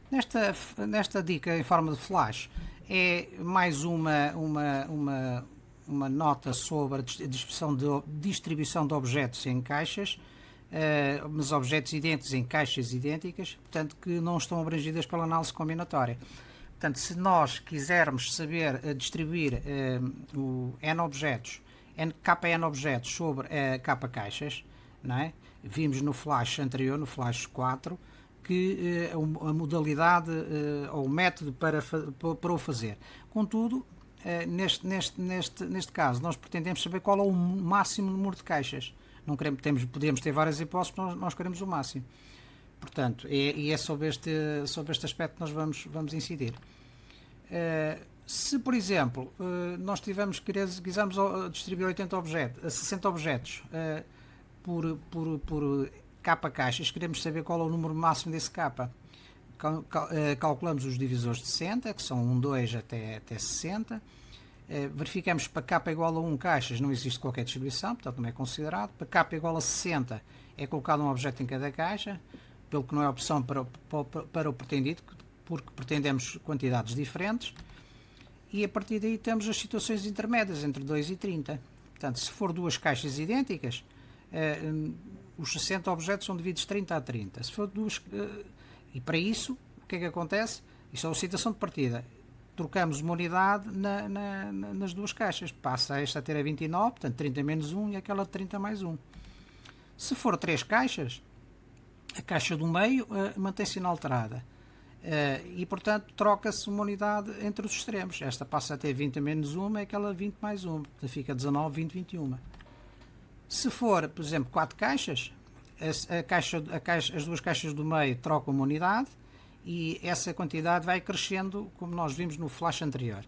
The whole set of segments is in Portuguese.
Nesta dica em forma de flash é mais uma nota sobre a distribuição de objetos em caixas, mas objetos idênticos em caixas idênticas, portanto que não estão abrangidas pela análise combinatória. Portanto, se nós quisermos saber distribuir o N objetos, KN objetos sobre K caixas, não é? Vimos no flash anterior, no flash 4, que a modalidade ou o método para o fazer. Contudo, neste caso, nós pretendemos saber qual é o máximo número de caixas. Não queremos, podemos ter várias hipóteses, nós queremos o máximo. Portanto, é sobre este aspecto que nós vamos incidir. Se, por exemplo, nós quisermos distribuir 60 objetos por K caixas, queremos saber qual é o número máximo desse K. Calculamos os divisores de 60, que são 1, 2 até 60. Verificamos que para K igual a 1 caixas não existe qualquer distribuição, portanto não é considerado. Para K igual a 60 é colocado um objeto em cada caixa, pelo que não é opção para o pretendido, porque pretendemos quantidades diferentes. E a partir daí temos as situações intermédias entre 2 e 30. Portanto, se for duas caixas idênticas, os 60 objetos são divididos 30 a 30. Se for duas, e para isso, o que é que acontece? Isto é uma situação de partida. Trocamos uma unidade nas duas caixas. Passa esta a ter a 29, portanto 30 menos 1 e aquela de 30 mais 1. Se for 3 caixas, a caixa do meio mantém-se inalterada. E portanto troca-se uma unidade entre os extremos. Esta passa a ter 20 menos 1 e aquela 20 mais 1. Portanto fica 19, 20, 21. Se for, por exemplo, 4 caixas, as duas caixas do meio trocam uma unidade e essa quantidade vai crescendo, como nós vimos no flash anterior,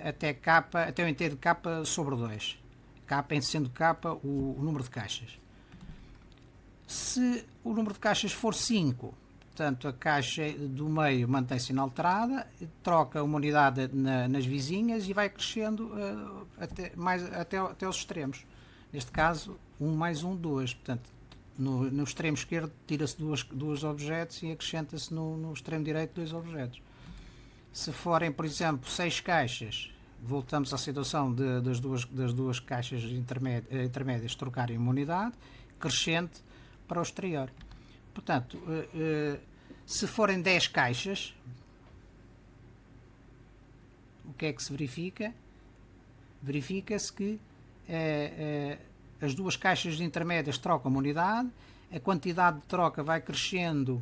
até o inteiro de K sobre 2. K sendo K o número de caixas. Se o número de caixas for 5, portanto a caixa do meio mantém-se inalterada, troca uma unidade nas vizinhas e vai crescendo até os extremos. Neste caso, 1 mais 1, 2. Portanto, no extremo esquerdo tira-se dois objetos e acrescenta-se no extremo direito 2 objetos. Se forem, por exemplo, 6 caixas, voltamos à situação das duas caixas intermédias trocarem uma unidade crescente para o exterior. Portanto, se forem 10 caixas, o que é que se verifica? Verifica-se que as duas caixas intermédias trocam uma unidade, a quantidade de troca vai crescendo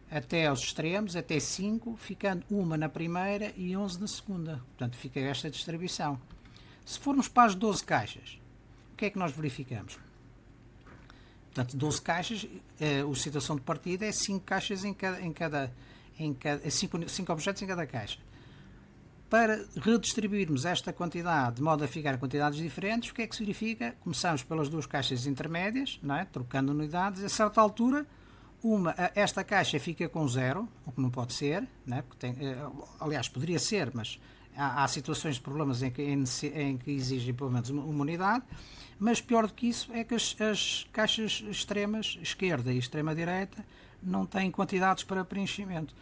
até aos extremos, até 5, ficando uma na primeira e 11 na segunda. Portanto, fica esta distribuição. Se formos para as 12 caixas, o que é que nós verificamos? Portanto, 12 caixas, a situação de partida é 5 caixas cinco objetos em cada caixa. Para redistribuirmos esta quantidade de modo a ficar quantidades diferentes, o que é que se verifica? Começamos pelas duas caixas intermédias, não é? Trocando unidades. A certa altura, esta caixa fica com 0, o que não pode ser, não é? Aliás, poderia ser, mas há situações de problemas em que exigem pelo menos uma unidade. Mas pior do que isso é que as caixas extremas, esquerda e extrema direita, não têm quantidades para preenchimento.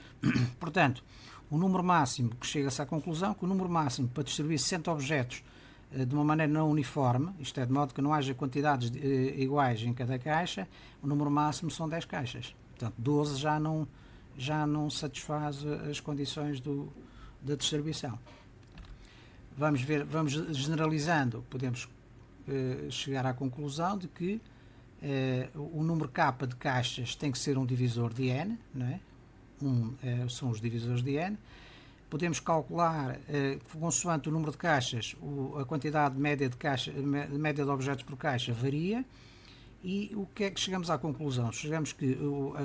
Portanto, o número máximo, que chega-se à conclusão que o número máximo para distribuir 60 objetos de uma maneira não uniforme, isto é, de modo que não haja quantidades iguais em cada caixa, o número máximo são 10 caixas. Portanto, 12 já não satisfaz as condições da distribuição. Vamos generalizando, podemos chegar à conclusão de que o número K de caixas tem que ser um divisor de N, não é? São os divisores de N. Podemos calcular, consoante o número de caixas, a quantidade média de objetos por caixa varia. E o que é que chegamos à conclusão? Chegamos que o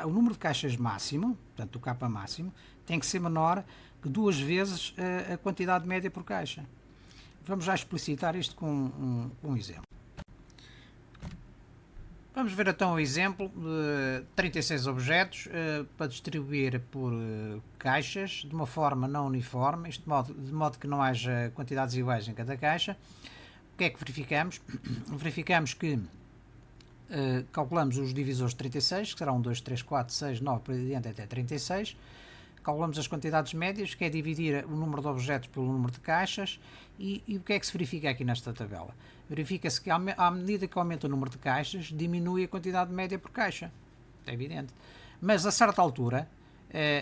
número de caixas máximo, portanto o K máximo, tem que ser menor que 2 vezes a quantidade média por caixa. Vamos já explicitar isto com um exemplo. Vamos ver então o exemplo de 36 objetos para distribuir por caixas de uma forma não uniforme, de modo que não haja quantidades iguais em cada caixa. O que é que verificamos? Verificamos que calculamos os divisores de 36, que serão 2, 3, 4, 6, 9, por aí adiante até 36. Calculamos as quantidades médias, que é dividir o número de objetos pelo número de caixas. E o que é que se verifica aqui nesta tabela? Verifica-se que à medida que aumenta o número de caixas, diminui a quantidade média por caixa. É evidente. Mas a certa altura,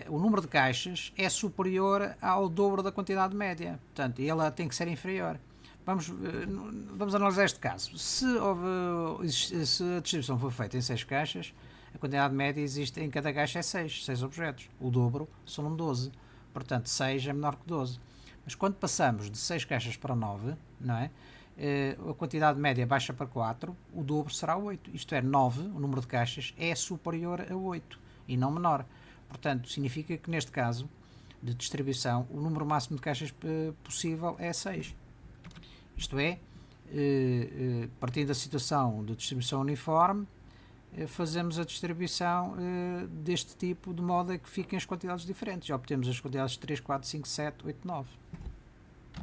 o número de caixas é superior ao dobro da quantidade média. Portanto, ela tem que ser inferior. Vamos analisar este caso. Se a distribuição for feita em 6 caixas, a quantidade média existe em cada caixa é 6 objetos. O dobro são 12. Portanto, 6 é menor que 12. Mas quando passamos de 6 caixas para 9, não é? A quantidade média baixa para 4, o dobro será 8. Isto é, 9, o número de caixas, é superior a 8 e não menor. Portanto, significa que neste caso de distribuição, o número máximo de caixas possível é 6. Isto é, partindo da situação de distribuição uniforme, fazemos a distribuição deste tipo de modo a que fiquem as quantidades diferentes e obtemos as quantidades 3, 4, 5, 7, 8, 9.